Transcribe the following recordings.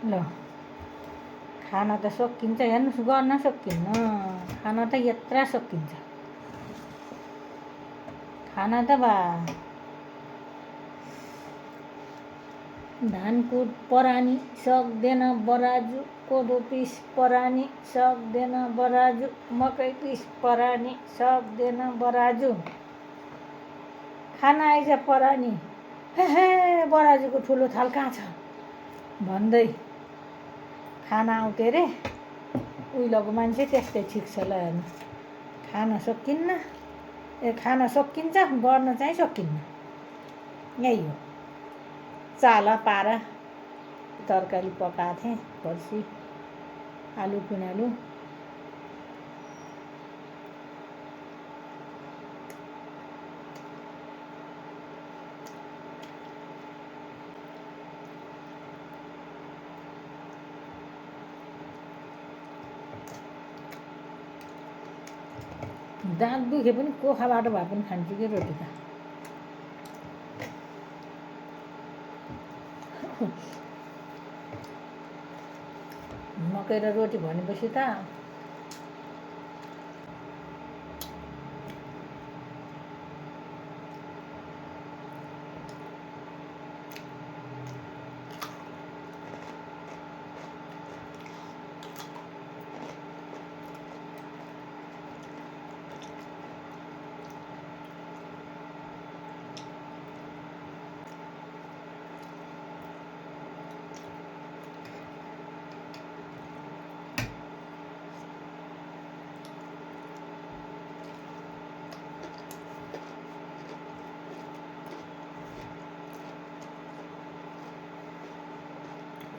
ल खान त सकिन्छ, हेर्नुहोस्, गर्न सकिन्न। खान त यत्रा सकिन्छ। खान त बा धानकुट परानी सक्दैन बराजु, कोदो पिस परानी सक्दैन बराजु, मकै पिस परानी सक्दैन बराजु। खान आइज परानी, हे बराजुको ठुलो थाल कहाँ छ भन्दै खान आउँथे रे। उहिलेको मान्छे त्यस्तै ठिक छ। ल हेर्नु, खान सकिन्न, खान सकिन्छ, गर्न चाहिँ सकिन्न। यही हो। चाल पारा तरकारी पकाएको थिएँ, फर्सी आलु पिँडालु। दाँत दुखे पनि कोखाबाट भए पनि खान्छु कि रोटी त। मकै र रोटी भनेपछि त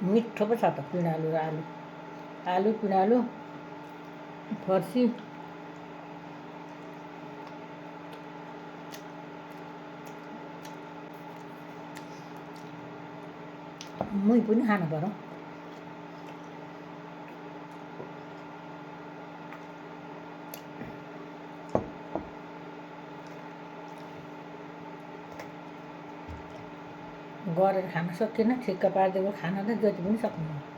मिठो पो छ त पिँडालु र आलु पिँडालु फर्सी। मुई पनि खानु पर्यो। गरेर खान सकिनँ, ठिक्क पारिदिएको खान त जति पनि सक्नु।